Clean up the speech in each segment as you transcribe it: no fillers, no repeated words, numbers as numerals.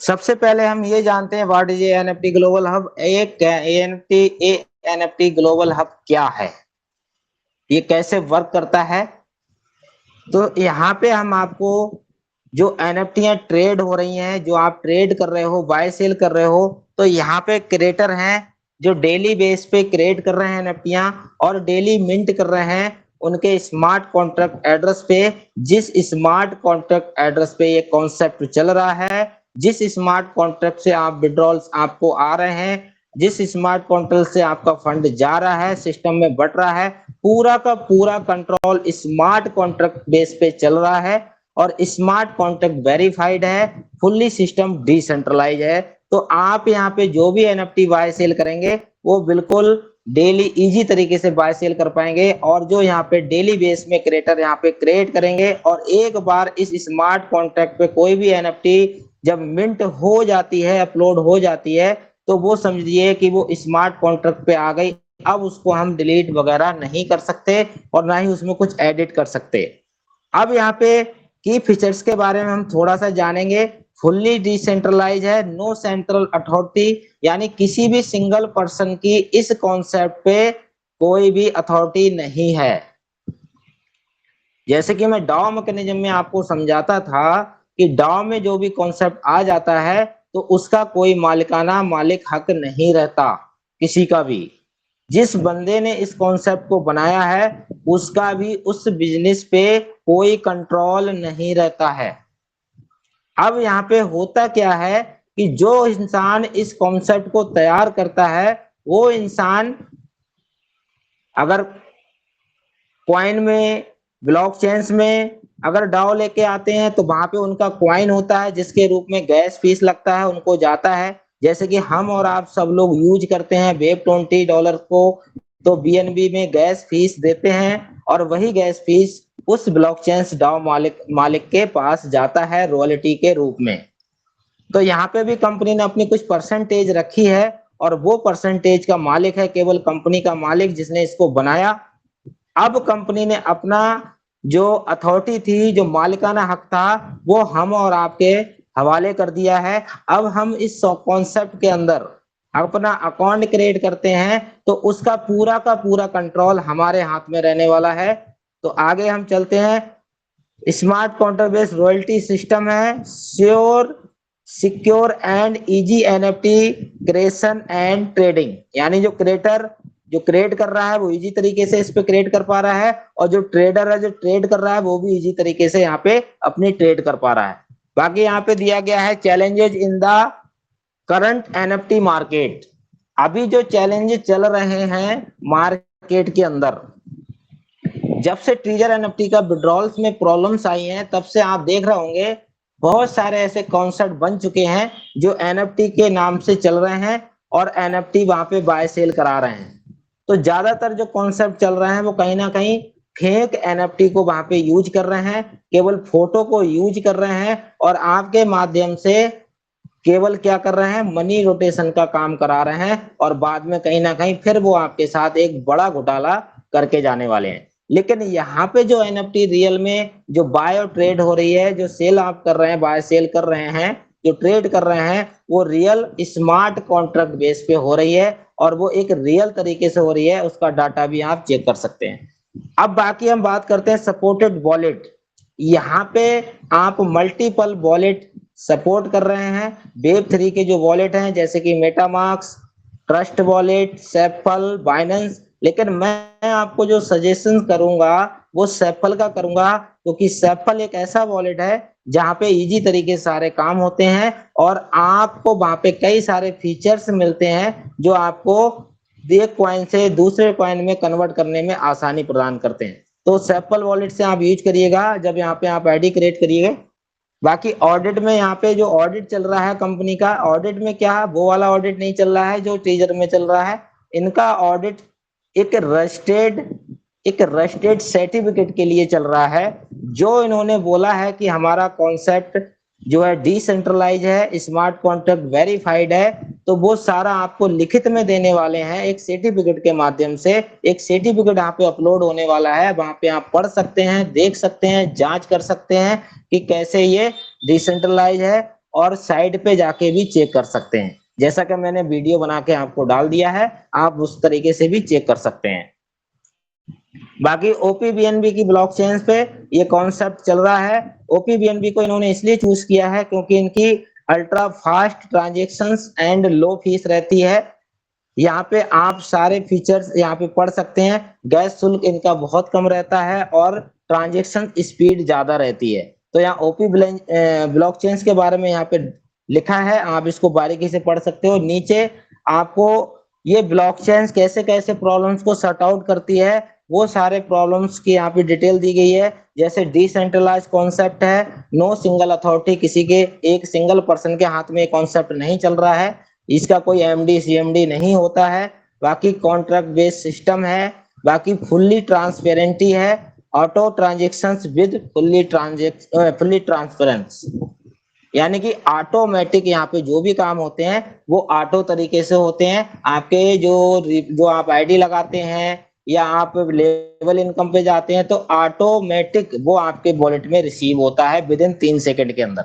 सबसे पहले हम ये जानते हैं what is NFT global hub. एक एनएफटी ग्लोबल हब क्या है, ये कैसे वर्क करता है। तो यहाँ पे हम आपको जो एनएफटी ट्रेड हो रही हैं, जो आप ट्रेड कर रहे हो, बाय सेल कर रहे हो, तो यहाँ पे क्रिएटर हैं जो डेली बेस पे क्रिएट कर रहे हैं एनएफटीयां और डेली मिंट कर रहे हैं उनके स्मार्ट कॉन्ट्रैक्ट एड्रेस पे। जिस स्मार्ट कॉन्ट्रैक्ट एड्रेस पे ये कॉन्सेप्ट चल रहा है, जिस स्मार्ट कॉन्ट्रैक्ट से आप विड्रॉल्स आपको आ रहे हैं, जिस स्मार्ट कॉन्ट्रैक्ट से आपका फंड जा रहा है, सिस्टम में बढ़ रहा है, पूरा का पूरा कंट्रोल स्मार्ट कॉन्ट्रैक्ट बेस पे चल रहा है और स्मार्ट कॉन्ट्रैक्ट वेरीफाइड है, फुल्ली सिस्टम डिसेंट्रलाइज है। तो आप यहाँ पे जो भी एनएफटी बाय सेल करेंगे वो बिल्कुल डेली इजी तरीके से बाय सेल कर पाएंगे। और जो यहाँ पे डेली बेस में क्रिएटर यहाँ पे क्रिएट करेंगे और एक बार इस स्मार्ट कॉन्ट्रैक्ट पे कोई भी एनएफटी जब मिंट हो जाती है, अपलोड हो जाती है, तो वो समझिए कि वो स्मार्ट कॉन्ट्रैक्ट पे आ गई। अब उसको हम डिलीट वगैरह नहीं कर सकते और ना ही उसमें कुछ एडिट कर सकते। अब यहाँ पे की फीचर्स के बारे में हम थोड़ा सा जानेंगे। फुल्ली डिसेंट्रलाइज है, नो सेंट्रल अथॉरिटी, यानी किसी भी सिंगल पर्सन की इस कॉन्सेप्ट पे कोई भी अथॉरिटी नहीं है। जैसे कि मैं डाउ मैकेनिज्म में आपको समझाता था कि डाउ में जो भी कॉन्सेप्ट आ जाता है तो उसका कोई मालिकाना मालिक हक नहीं रहता किसी का भी। जिस बंदे ने इस कॉन्सेप्ट को बनाया है उसका भी उस बिजनेस पे कोई कंट्रोल नहीं रहता है। अब यहाँ पे होता क्या है कि जो इंसान इस कॉन्सेप्ट को तैयार करता है वो इंसान अगर कॉइन में, ब्लॉकचेन्स में अगर डाउ लेके आते हैं तो वहां पे उनका कॉइन होता है जिसके रूप में गैस फीस लगता है, उनको जाता है। जैसे कि हम और आप सब लोग यूज करते हैं वेब $20 को, तो बीएनबी में गैस फीस देते हैं और वही गैस फीस उस ब्लॉकचेन्स डाउ मालिक मालिक के पास जाता है रॉयल्टी के रूप में। तो यहाँ पे भी कंपनी ने अपनी कुछ परसेंटेज रखी है और वो परसेंटेज का मालिक है केवल कंपनी का मालिक जिसने इसको बनाया। अब कंपनी ने अपना जो अथॉरिटी थी, जो मालिकाना हक था, वो हम और आपके हवाले कर दिया है। अब हम इस कॉन्सेप्ट के अंदर अपना अकाउंट क्रिएट करते हैं तो उसका पूरा का पूरा कंट्रोल हमारे हाथ में रहने वाला है। तो आगे हम चलते हैं। Smart contract based royalty system है, sure, secure and easy NFT creation and trading. यानी जो क्रिएटर जो क्रिएट कर रहा है वो इजी तरीके से इस पे क्रिएट कर पा रहा है और जो ट्रेडर है जो ट्रेड कर रहा है वो भी इजी तरीके से यहाँ पे अपनी ट्रेड कर पा रहा है। बाकी यहाँ पे दिया गया है challenges in the current NFT market. अभी जो चैलेंजेस चल रहे हैं मार्केट के अंदर, जब से ट्रिगर एनएफटी का विड्रॉल्स में प्रॉब्लम्स आई हैं तब से आप देख रहे होंगे बहुत सारे ऐसे कॉन्सेप्ट बन चुके हैं जो एनएफटी के नाम से चल रहे हैं और एनएफटी वहां पे बाय सेल करा रहे हैं। तो ज्यादातर जो कॉन्सेप्ट चल रहे हैं वो कहीं ना कहीं फेक एनएफटी को वहां पे यूज कर रहे हैं, केवल फोटो को यूज कर रहे हैं और आपके माध्यम से केवल क्या कर रहे हैं, मनी रोटेशन का काम करा रहे हैं और बाद में कहीं ना कहीं फिर वो आपके साथ एक बड़ा घोटाला करके जाने वाले हैं। लेकिन यहाँ पे जो एनएफटी रियल में जो बाय और ट्रेड हो रही है, जो सेल आप कर रहे हैं, बाय सेल कर रहे हैं, जो ट्रेड कर रहे हैं, वो रियल स्मार्ट कॉन्ट्रैक्ट बेस पे हो रही है और वो एक रियल तरीके से हो रही है। उसका डाटा भी आप चेक कर सकते हैं। अब बाकी हम बात करते हैं सपोर्टेड वॉलेट। यहाँ पे आप मल्टीपल वॉलेट सपोर्ट कर रहे हैं। वेब3 के जो वॉलेट हैं जैसे कि मेटामास्क, ट्रस्ट वॉलेट, सेफल, बाइनेंस। लेकिन मैं आपको जो सजेशन करूंगा वो सेफल का करूंगा क्योंकि सेफल एक ऐसा वॉलेट है जहां पे इजी तरीके से सारे काम होते हैं और आपको वहां पे कई सारे फीचर्स मिलते हैं जो आपको एक कॉइन से दूसरे कॉइन में कन्वर्ट करने में आसानी प्रदान करते हैं। तो सेफल वॉलेट से आप यूज करिएगा जब यहाँ पे आप आईडी क्रिएट करिएगा। बाकी ऑडिट में यहाँ पे जो ऑडिट चल रहा है कंपनी का, ऑडिट में क्या वो वाला ऑडिट नहीं चल रहा है जो टीजर में चल रहा है। इनका ऑडिट एक रजिस्टर्ड सर्टिफिकेट के लिए चल रहा है। जो इन्होंने बोला है कि हमारा कॉन्सेप्ट जो है डिसेंट्रलाइज है, स्मार्ट कॉन्ट्रैक्ट वेरीफाइड है, तो वो सारा आपको लिखित में देने वाले हैं एक सर्टिफिकेट के माध्यम से। एक सर्टिफिकेट यहाँ पे अपलोड होने वाला है, वहां पे आप पढ़ सकते हैं, देख सकते हैं, जांच कर सकते हैं कि कैसे ये डिसेंट्रलाइज है और साइड पे जाके भी चेक कर सकते हैं। जैसा कि मैंने वीडियो बना के आपको डाल दिया है, आप उस तरीके से भी चेक कर सकते हैं। बाकी ओपीबीएनबी की ब्लॉकचेन पे ये कॉन्सेप्ट चल रहा है। ओपीबीएनबी को इन्होंने इसलिए चूज किया है क्योंकि इनकी ultra fast transactions and low fees रहती है। यहाँ पे आप सारे फीचर्स यहाँ पे पढ़ सकते हैं। गैस शुल्क इनका बहुत कम रहता है और ट्रांजेक्शन स्पीड ज्यादा रहती है। तो यहाँ ओपी ब्लॉकचेन के बारे में यहाँ पे लिखा है, आप इसको बारीकी से पढ़ सकते हो। नीचे आपको ये ब्लॉकचेन कैसे कैसे प्रॉब्लम्स को सॉर्ट आउट करती है, वो सारे प्रॉब्लम्स की यहाँ पे डिटेल दी गई है। जैसे डिसेंट्रलाइज कॉन्सेप्ट है, नो सिंगल अथॉरिटी, किसी के एक सिंगल पर्सन के हाथ में कॉन्सेप्ट नहीं चल रहा है, इसका कोई एमडी सीएमडी नहीं होता है। बाकी कॉन्ट्रैक्ट बेस्ड सिस्टम है। बाकी फुल्ली ट्रांसपेरेंटी है, auto transactions with fully transparence, यानी कि ऑटोमेटिक यहाँ पे जो भी काम होते हैं वो ऑटो तरीके से होते हैं। आपके जो आप आईडी लगाते हैं या आप लेवल इनकम पे जाते हैं तो ऑटोमेटिक वो आपके वॉलेट में रिसीव होता है विद इन 3 सेकंड के अंदर।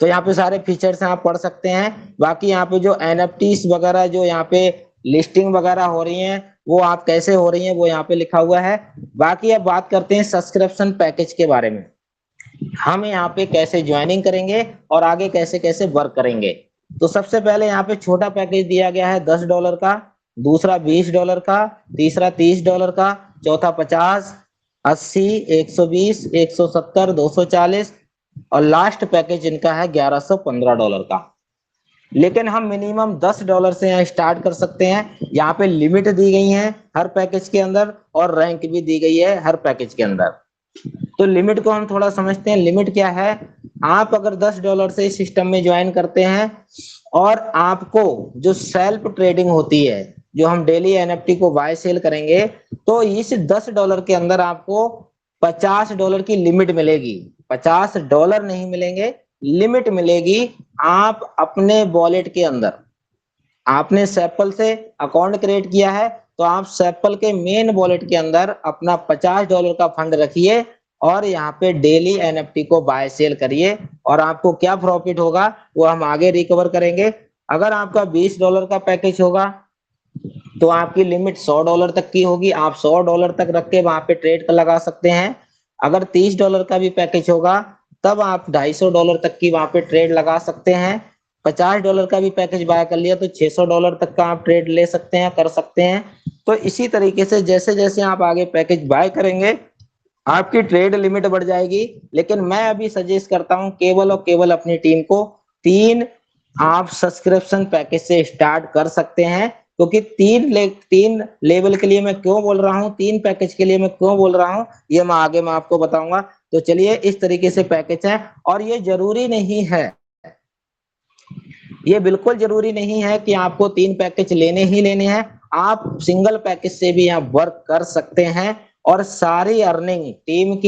तो यहाँ पे सारे फीचर्स आप पढ़ सकते हैं। बाकी यहाँ पे जो एनएफटीज वगैरह जो यहाँ पे लिस्टिंग वगैरह हो रही हैं वो आप कैसे हो रही हैं वो यहाँ पे लिखा हुआ है। बाकी अब बात करते हैं सब्सक्रिप्शन पैकेज के बारे में, हम यहाँ पे कैसे ज्वाइनिंग करेंगे और आगे कैसे कैसे वर्क करेंगे। तो सबसे पहले यहाँ पे छोटा पैकेज दिया गया है $10 का, दूसरा $20 का, तीसरा $30 का, चौथा 50, 80, 120, 170, 240 और लास्ट पैकेज इनका है $1115 का। लेकिन हम मिनिमम $10 से यहाँ स्टार्ट कर सकते हैं। यहाँ पे लिमिट दी गई है हर पैकेज के अंदर और रैंक भी दी गई है हर पैकेज के अंदर। तो लिमिट को हम थोड़ा समझते हैं। लिमिट क्या है, आप अगर $10 से इस सिस्टम में ज्वाइन करते हैं और आपको जो सेल्फ ट्रेडिंग होती है, जो हम डेली एनएफटी को बाय सेल करेंगे, तो इस $10 के अंदर आपको $50 की लिमिट मिलेगी। $50 नहीं मिलेंगे, लिमिट मिलेगी। आप अपने वॉलेट के अंदर, आपने सेपल से अकाउंट क्रिएट किया है तो आप सेपल के मेन वॉलेट के अंदर अपना $50 का फंड रखिए और यहाँ पे डेली एनएफटी को बाय सेल करिए और आपको क्या प्रॉफिट होगा वो हम आगे रिकवर करेंगे। अगर आपका $20 का पैकेज होगा तो आपकी लिमिट $100 तक की होगी, आप $100 तक रख के वहां पे ट्रेड लगा सकते हैं। अगर $30 का भी पैकेज होगा तब आप $250 तक की वहां पे ट्रेड लगा सकते हैं। $50 का भी पैकेज बाय कर लिया तो $600 तक का आप ट्रेड ले सकते हैं, कर सकते हैं। तो इसी तरीके से जैसे जैसे आप आगे पैकेज बाय करेंगे आपकी ट्रेड लिमिट बढ़ जाएगी। लेकिन मैं अभी सजेस्ट करता हूं केवल और केवल अपनी टीम को 3 आप सब्सक्रिप्शन पैकेज से स्टार्ट कर सकते हैं। क्योंकि 3 लेवल के लिए मैं क्यों बोल रहा हूँ, 3 पैकेज के लिए मैं क्यों बोल रहा हूँ, ये मैं आगे मैं आपको बताऊंगा। तो चलिए इस तरीके से पैकेज है और ये जरूरी नहीं है, ये बिल्कुल जरूरी नहीं है कि आपको 3 पैकेज लेने ही लेने हैं। आप सिंगल पैकेज से भी यहाँ वर्क कर सकते हैं और सारी अर्निंग टीम की